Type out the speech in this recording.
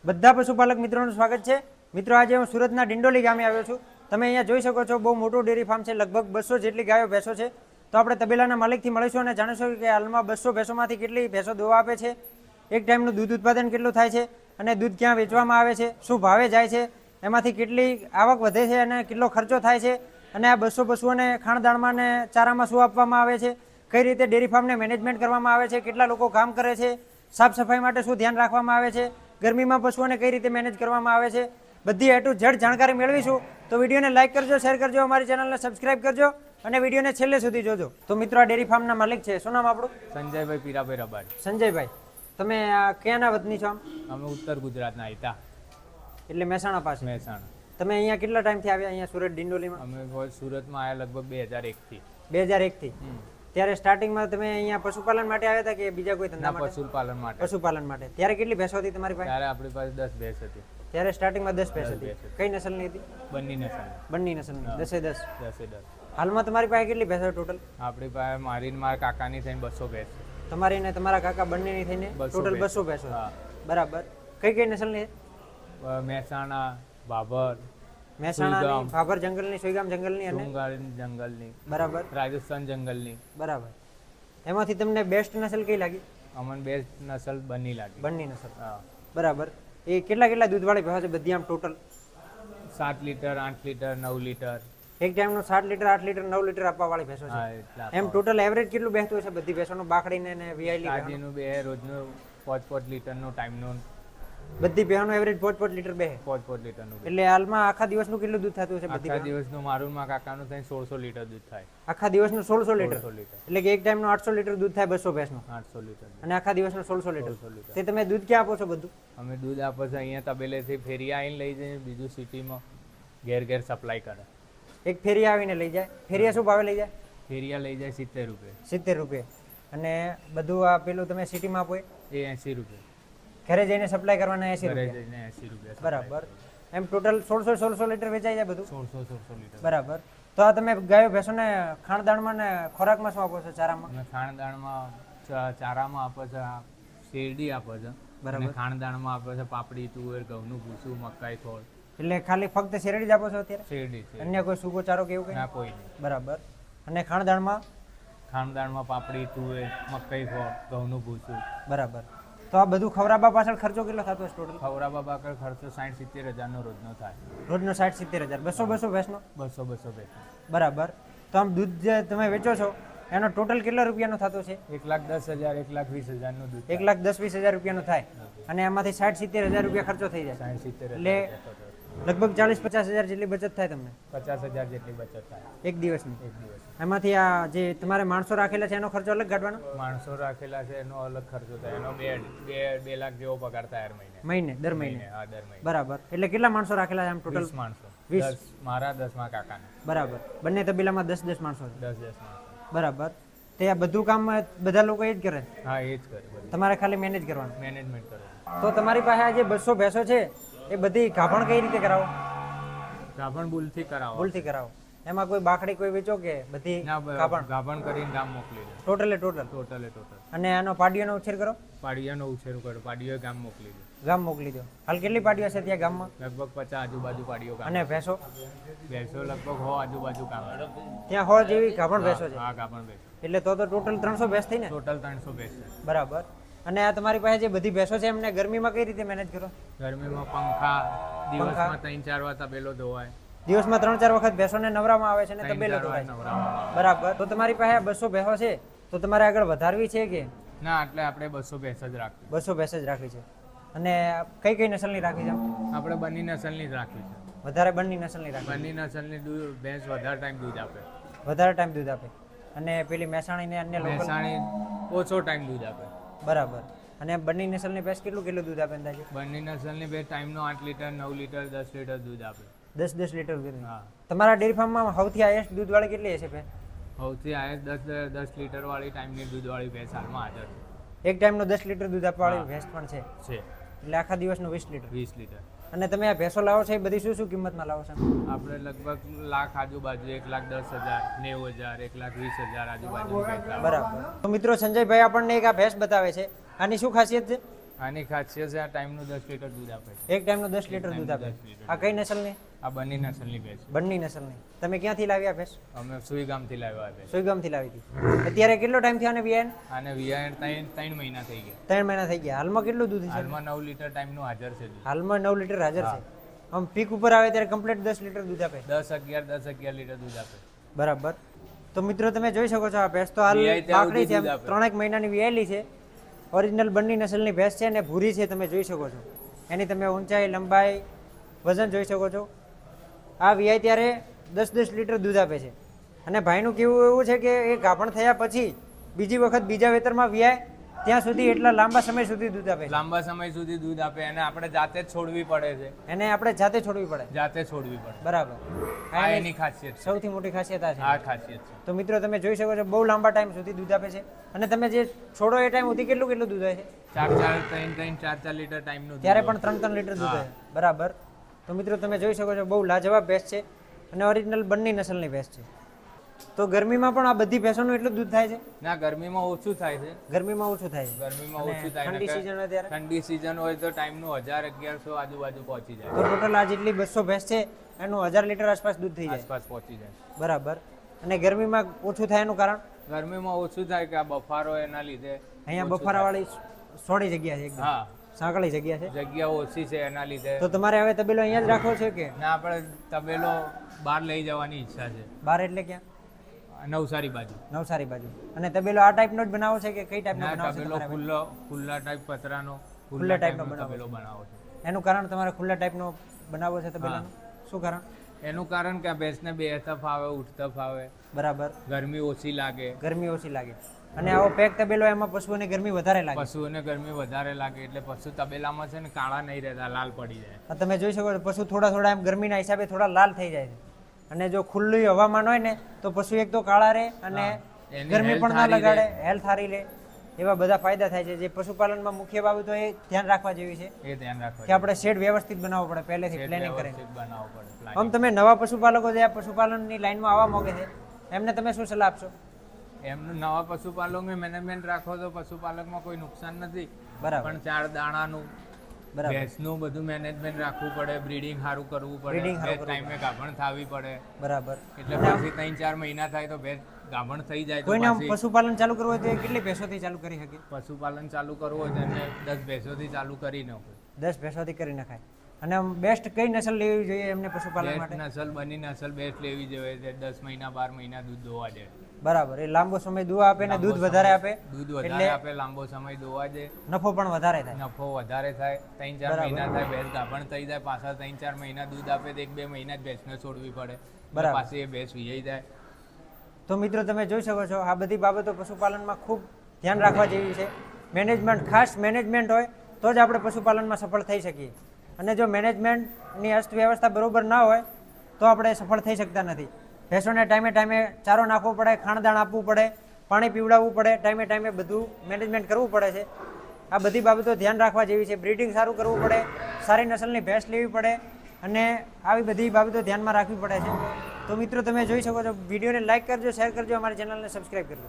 બધા પશુપાલક મિત્રોનું સ્વાગત છે। મિત્રો આજે હું સુરતના ડિંડોલી ગામે આવ્યો છું। તમે અહીંયા જોઈ શકો છો બહુ મોટું ડેરી ફાર્મ છે, લગભગ 200 જેટલી ગાયો ભેંસો છે। તો આપણે તબેલાના માલિકથી મળીશું અને જાણીશું કે હાલમાં 200 ભેંસોમાંથી કેટલી ભેંસો દોવા આપે છે, એક ટાઈમનું દૂધ ઉત્પાદન કેટલું થાય છે અને દૂધ ક્યાં વેચવામાં આવે છે, શું ભાવે જાય છે, એમાંથી કેટલી આવક વધે છે અને કેટલો ખર્ચો થાય છે, અને આ 200 પશુઓને ખાણદાણમાં અને ચારામાં શું આપવામાં આવે છે, કઈ રીતે ડેરી ફાર્મને મેનેજમેન્ટ કરવામાં આવે છે, કેટલા લોકો કામ કરે છે, સાફ સફાઈ માટે શું ધ્યાન રાખવામાં આવે છે, ગરમીમાં પશુઓને કઈ રીતે મેનેજ કરવામાં આવે છે, બધી A to Z જાણકારી મેળવીશું। તો વિડીયોને લાઇક કરજો, શેર કરજો, અમારી ચેનલને સબસ્ક્રાઇબ કરજો અને વિડીયોને છેલ્લે સુધી જોજો। તો મિત્રો આ ડેરી ફાર્મના માલિક છે, શું નામ આપણું? સંજયભાઈ પીરાભાઈ રબારી। સંજયભાઈ, તમે ક્યાંના વતની છો? અમે ઉત્તર ગુજરાતના આયતા, એટલે મહેસાણા પાસે। મહેસાણા। તમે અહીંયા કેટલા ટાઈમથી આવ્યા અહીંયા સુરત ડિંડોલીમાં? અમે સુરતમાં આવ્યા લગભગ 2001 થી। 2001 થી? ત્યારે સ્ટાર્ટિંગમાં તમે અહીંયા પશુપાલન માટે આવ્યા હતા કે બીજા કોઈ ધંધા માટે? પશુપાલન માટે। પશુપાલન માટે। ત્યારે કેટલી ભેંસો હતી તમારી પાસે? ત્યારે આપણી પાસે 10 ભેંસ હતી। ત્યારે સ્ટાર્ટિંગમાં 10 ભેંસ હતી। કઈ નસલની હતી? બંની નસલ। બંની નસલની, 10 એ 10। 10 એ 10। હાલમાં તમારી પાસે કેટલી ભેંસો ટોટલ? આપણી પાસે મારી ને મારા કાકાની થઈને 200 ભેંસ છે। તમારી ને તમારા કાકા બંનેની થઈને ટોટલ 200 ભેંસો? બરાબર। કઈ કઈ નસલની? મહેસાણા, ભાભર, મહેસાણાની, ભાભર જંગલની, સુઈગામ જંગલની અને જંગલની, બરાબર, રાજસ્થાન જંગલની। બરાબર। એમાંથી તમને બેસ્ટ નસલ કઈ લાગી? અમને બેસ્ટ નસલ બંની લાગી। બંની નસલ, બરાબર। એ કેટલા દૂધવાળી ભેંસો છે બધી આમ ટોટલ? 7 litre, 8 litre, 9 litre. એક ટાઈમનું 7 લીટર, 8 લીટર, 9 લીટર આપવા વાળી ભેંસો છે। એમ ટોટલ એવરેજ કેટલું બેસતું હશે બધી ભેંસોનું, બાકડીને ને વિયાયેલી? તાજીનું બે રોજનું 5-5 લીટરનો ટાઈમનું, બધી ભેંસોનું એવરેજ 5-5 લીટર બે? 5-5 લીટરનું। એટલે હાલમાં આખા દિવસનું કેટલું દૂધ થતું હશે બધી? આખા દિવસનું મારું માં કાકાનું થઈને 1600 લીટર દૂધ થાય। આખા દિવસનું 1600 લીટર? 1600 લીટર। એટલે કે એક ટાઈમનું 800 લીટર દૂધ થાય 200 ભેંસનું? 800 લીટર। અને આખા દિવસનું 1600 લીટર? તે તમે દૂધ ક્યાં આપો છો બધું? અમે દૂધ આપો છો અહીંયા તબેલેથી ફેરિયા આવીને લઈ જઈએ, બીજું સિટીમાં ઘેર ઘેર સપ્લાય કરે। એક ફેરિયા આવીને લઈ જાય? ફેરિયા શું ભાવે લઈ જાય? ફેરિયા લઈ જાય 70 રૂપિયા। 70 રૂપિયા। અને બધું આ પેલું તમે સિટીમાં આપો એ 80 રૂપિયા। ઘરે જઈને સપ્લાય કરવાના 80 ઘરે રૂપિયા? જઈને 80 રૂપિયા। બરાબર। એમ ટોટલ 1600 લીટર વેચાઈ જાય બધું? 1600 લીટર। બરાબર। તો આ તમે ગાયો ભેંસોને ખાણદાણમાં ને ખોરાકમાં શું આપો છો, ચારામાં? અમે ખાણદાણમાં ચારામાં આપો છો શેરડી આપો છો, બરાબર। ખાણદાણમાં આપો છો પાપડી, તુવેર, ઘઉંનું ભૂસું, મકાઈ ખોળ। એટલે ખાલી ફક્ત શેરડી જ આપો છો અત્યારે? શેરડી છે, અન્ય કોઈ સૂકો ચારો કે એવું કંઈ? ના કોઈ નહીં। બરાબર। અને ખાણદાણમાં પાપડી, તુવેર, મકાઈ ખોળ, ઘઉંનું ભૂસું। બરાબર। તો આ બધું ખવડાવવા પાછળ ખર્ચો કેટલો થતો હશે ટોટલ? ખવડાવવા પાછળ ખર્ચો 60-70 હજારનો રોજનો થાય। રોજનો 60-70 હજાર? 200 ભેંસનો? 200 ભેંસ। બરાબર। તો આમ દૂધ જે તમે વેચો છો એનો ટોટલ કેટલા રૂપિયાનો થતો છે? 1,10,000, 1,20,000 નું દૂધ। 1,10,20,000 રૂપિયાનો થાય અને એમાંથી 60-70 હજાર રૂપિયા ખર્ચો થઈ જાય? 60-70 એટલે લગભગ 40-50 હજાર જેટલી બચત થાય તમને? 50,000 જેટલી બચત થાય એક દિવસની? એક દિવસ। એમાંથી આ જે તમારે માણસો રાખેલા છે એનો ખર્ચો અલગ કાઢવાનો? માણસો રાખેલા છે એનો અલગ ખર્ચો થાય, એનો 2 લાખ જેવો પગાર થાય દર મહિને? દર મહિને? હા, દર મહિને। બરાબર। એટલે કેટલા માણસો રાખેલા છે આમ ટોટલ? 20 માણસો। 20? 10 મારા, 10 માં કાકાના। બરાબર। બંને તબેલામાં 10-10 માણસો છે? 10 માણસો। બરાબર। તે આ બધું કામ બધા લોકો એ જ કરે? હા, એ જ કરે બધું। તમારે ખાલી મેનેજ કરવાનું? મેનેજમેન્ટ કરે। તો તમારી પાસે આ જે 200 ભેંસો છે એ બધી ગાભણ કઈ રીતે કરાવો? ગાભણ બુલથી કરાવો। ભૂલથી કરાવો? એમાં કોઈ બાકડી કોઈ વેચો કે બધી ગાભણ કરીને ગામ મોકલી દે? ટોટલે ટોટલ? અને આનો પાડીઓનો ઉછેર કરો? પાડિયાનો ઉછેર કરો, પાડીઓ ગામ મોકલી દે? ગામ મોકલી દો। હાલ કેટલી પાડીઓ છે ત્યાં ગામમાં? લગભગ 50 આજુબાજુ પાડીઓ ગામ। અને ભેંસો લગભગ 100 આજુબાજુ ગામ। ત્યાં 100 જેવી ગાભણ ભેંસો છે? હા, ગાભણ ભેંસો। એટલે તો ટોટલ 300 ભેંસ થઈ ને? ટોટલ 300 ભેંસ છે। બરાબર। અને આ તમારી પાસે જે બધી ભેંસો છે એમને ગરમીમાં કઈ રીતે મેનેજ કરો? ગરમીમાં પંખા, દિવસમાં 3-4 વાર તબેલો ધોવાય। દિવસમાં 3-4 વખત ભેંસોને નવરામાં આવે છે ને તબેલો ધોવાય? બરાબર। તો તમારી પાસે 200 ભેંસો છે તો તમારે આગળ વધારવી છે કે ના? એટલે આપણે 200 ભેંસ જ રાખી। 200 ભેંસ જ રાખી છે। અને કઈ નસલની રાખી છે? આપણે બંની નસલની જ રાખી છે। વધારે બંની નસલની રાખી? બંની નસલની ભેંસ વધારે ટાઈમ દૂધ આપે। વધારે ટાઈમ દૂધ આપે? અને પેલી મહેસાણી ને અન્ય મહેસાણી ઓછો ટાઈમ દૂધ આપે। બરાબર। અને બંની નસલની ભેંસ કેટલું દૂધ આપે અંદાજે? બંની નસલની ભેંસ ટાઈમનો 8 લીટર, 9 લીટર, 10 લીટર દૂધ આપે। 10 લીટર દૂધ? હા। તમારા ડેરી ફાર્મમાં સૌથી હાઈએસ્ટ દૂધવાળી કેટલી હશે ભેંસ? સૌથી હાઈએસ્ટ 10 લીટર વાળી ટાઈમની દૂધવાળી ભેંસ હાલમાં હાજર છે। એક ટાઈમનો 10 લીટર દૂધ આપવાવાળી ભેંસ પણ છે? એટલે આખા દિવસનું 20 લીટર? 20 લીટર। અને તમે આ ભેંસો લાવો છો એ બધી શું કિંમતમાં લાવો છો? આપણે લગભગ લાખ આજુબાજુ, 1,10,000, 90,000, 1,20,000 આજુબાજુ। બરાબર। તો મિત્રો સંજયભાઈ આપણને એક આ ભેંસ બતાવે છે, આની શું ખાસિયત છે? આની ખાસિયત છે આ ટાઈમનું 10 લીટર દૂધ આપે છે. એક ટાઈમનું 10 લીટર દૂધ આપે. 10 લીટર. આ કઈ નસલની? આ બંને નસલની ભેંસ છે. બંની નસલની. તમે ક્યાંથી લાવ્યા ભેંસ? અમે સુઈગામથી લાવ્યા ભેંસ. સુઈગામથી લાવી હતી. અત્યારે કેટલો ટાઈમ થયો આને વિયાને? આને વિયાણ 3 મહિના થઈ ગયા. 3 મહિના થઈ ગયા. હાલમાં કેટલું દૂધ છે? હાલમાં 9 લીટર ટાઈમનું હાજર છે દૂધ. હાલમાં 9 લીટર હાજર છે. આમ પીક ઉપર આવે ત્યારે કમ્પ્લીટ 10 લીટર દૂધ આપે. 10-11 લીટર દૂધ આપે. બરાબર. તો મિત્રો તમે જોઈ શકો છો આ ભેંસ તો હાલ વિયાય ત્યાં પાકડી છે, સુધી દૂધ આપે. 3 મહિનાની વિયાયેલી છે. ઓરિજિનલ બંની નસલની ભેંસ છે અને ભૂરી છે, તમે જોઈ શકો છો. એની તમે ઊંચાઈ, લંબાઈ, વજન જોઈ શકો છો. આ વિયાય ત્યારે 10-10 લીટર દૂધ આપે છે. અને ભાઈનું કેવું એવું છે કે એ ગાભણ થયા પછી બીજી વખત બીજા વેતરમાં વિયાય ત્યાં સુધી એટલા લાંબા સમય સુધી દૂધ આપે છે. લાંબા સમય સુધી દૂધ આપે અને આપણે જાતે જ છોડવી પડે છે. એને આપણે જાતે છોડવી પડે. જાતે છોડવી પડે. બરાબર. આ એની ખાસિયત છે. સૌથી મોટી ખાસિયત આ છે. આ ખાસિયત છે. તો મિત્રો તમે જોઈ શકો છો બહુ લાંબા ટાઈમ સુધી દૂધ આપે છે. અને તમે જે છોડો એ ટાઈમ સુધી કેટલું કેટલું દૂધ આવે છે? 4 લીટર ટાઈમનું દૂધ ત્યારે પણ 3 લીટર દૂધ આવે. બરાબર. તો મિત્રો તમે જોઈ શકો છો બહુ લાજવાબ ભેંસ છે અને ઓરિજિનલ બંની નસલની ભેંસ છે. તો ગરમીમાં પણ આ બધી ભેંસોનું એટલું દૂધ થાય છે? ના, ગરમીમાં ઓછું થાય છે. ગરમીમાં ઓછું થાય છે. ગરમીમાં ઓછું થાય ઠંડી નકર season હોય ત્યારે? ઠંડી સીઝન હોય તો ટાઈમનું 1000-1100 આજુબાજુ પહોંચી જાય. તો ટોટલ આ જેટલી 200 ભેંસ છે એનું 1000 લીટર આસપાસ દૂધ થઈ જાય. આસપાસ પહોંચી જાય. બરાબર. અને ગરમીમાં ઓછું થાય એનું કારણ? ગરમીમાં ઓછું થાય કે આ બફારો એના લીધે. અહીંયા બફારાવાળી સોડી જગ્યા છે એકદમ. હા, સાંકળી જગ્યા છે. જગ્યા ઓછી છે એના લીધે. તો તમારે હવે તબેલો અહીંયા જ રાખવો છે કે ના, આપણે તબેલો બહાર લઈ જવાની ઈચ્છા છે. બહાર? એટલે ક્યાં? નવસારી બાજુ. નવસારી બાજુ. અને તબેલો આ ટાઈપનો જ બનાવો છે કે કઈ ટાઈપનો ના, બનાવો છે તબેલો તમારે? ખુલ્લા ટાઈપ પતરાનો ખુલ્લા ટાઈપનો તબેલો બનાવો છે. એનું કારણ તમારે ખુલ્લા ટાઈપનો બનાવવો છે તબેલાનો? શું કારણ? એનું કારણ કે આ ભેંસને બેસતા ફાવે, ઉઠતા ફાવે, બરાબર. ગરમી ઓછી લાગે. ગરમી ઓછી લાગે. અને આવો પેક તબેલો એમાં પશુઓને ગરમી વધારે લાગે. પશુઓને ગરમી વધારે લાગે એટલે પશુ તબેલામાં છે ને કાળા નહીં રહેતા, લાલ પડી જાય. આ તમે જોઈ શકો છો પશુ થોડા થોડા એમ ગરમીના હિસાબે થોડા લાલ થઈ જાય છે. અને જો ખુલ્લું હવામાન હોય ને તો પશુ એક તો કાળા રહે અને એની ગરમી health પણ ના સારી લગાડે, હેલ્થ સારી રહે. એવા બધા ફાયદા થાય છે. જે પશુપાલનમાં મુખ્ય બાબતો એ ધ્યાન રાખવા જેવી છે એ ધ્યાન રાખવા કે આપણે શેડ વ્યવસ્થિત બનાવવો પડે પહેલેથી પ્લાનિંગ કરીને. વ્યવસ્થિત બનાવવું પડે. આમ તમે નવા પશુપાલકો જે આ પશુપાલનની લાઈનમાં આવવા માંગે છે એમને તમે શું સલાહ આપશો? એમનું નવા પશુપાલકનું મેનેજમેન્ટ રાખો તો પશુપાલકમાં કોઈ નુકસાન નથી. બરાબર. પણ ચાર દાણાનું, બરાબર. ભેંસનું બધું મેનેજમેન્ટ રાખવું પડે, બ્રીડિંગ સારું કરવું પડે, Breeding સારું ભેંસ ટાઈમે ગાભણ થવી પડે. બરાબર. એટલે પછી 3-4 મહિના થાય તો ભેંસ ગાભણ થઈ જાય તો કોઈને આમ પછી પશુપાલન ચાલુ કરવું હોય તો એ કેટલી ભેંસોથી ચાલુ કરી શકે? પશુપાલન ચાલુ કરવું હોય તો એને 10 ભેંસોથી ચાલુ કરી નાખો. 10 ભેંસોથી કરી નખાય. અને આમ બેસ્ટ કઈ નસલ લેવી જોઈએ એમને પશુપાલન બેસ્ટ માટે? નસલ, બની નસલ બેસ્ટ લેવી જોઈએ છે. 10 મહિના 12 મહિના દૂધ દોવા દે. બરાબર. એ લાંબો સમય દુઆ આપે ને દૂધ વધારે આપે, દૂધ વધારે આપે, લાંબો સમય દોવા દે, નફો પણ વધારે થાય. નફો વધારે થાય. 3-4 મહિના થાય ભેંસ ગાભણ થઈ જાય, પાછા 3-4 મહિના દૂધ આપે તો 1-2 મહિના જ ભેંસને છોડવી પડે. બરાબર. પાછી એ ભેંસ વિયાઈ જાય. તો મિત્રો તમે જોઈ શકો છો આ બધી બાબતો પશુપાલનમાં ખૂબ ધ્યાન રાખવા જેવી છે. મેનેજમેન્ટ, ખાસ મેનેજમેન્ટ હોય તો જ આપણે પશુપાલનમાં સફળ થઈ શકીએ. અને જો મેનેજમેન્ટની અસ્તવ્યવસ્થા બરોબર ના હોય તો આપણે સફળ થઈ શકતા નથી. ભેંસોને ટાઈમે ટાઈમે ચારો નાખવો પડે, ખાણદાણ આપવું પડે, પાણી પીવડાવવું પડે, ટાઈમે ટાઈમે બધું મેનેજમેન્ટ કરવું પડે છે. આ બધી બાબતો ધ્યાન રાખવા જેવી છે. બ્રીડિંગ સારું કરવું પડે, સારી નસલની ભેંસ લેવી પડે અને આવી બધી બાબતો ધ્યાનમાં રાખવી પડે છે. તો મિત્રો તમે જોઈ શકો છો. વિડીયોને લાઇક કરજો, શેર કરજો, અમારી ચેનલને સબસ્ક્રાઈબ કરજો.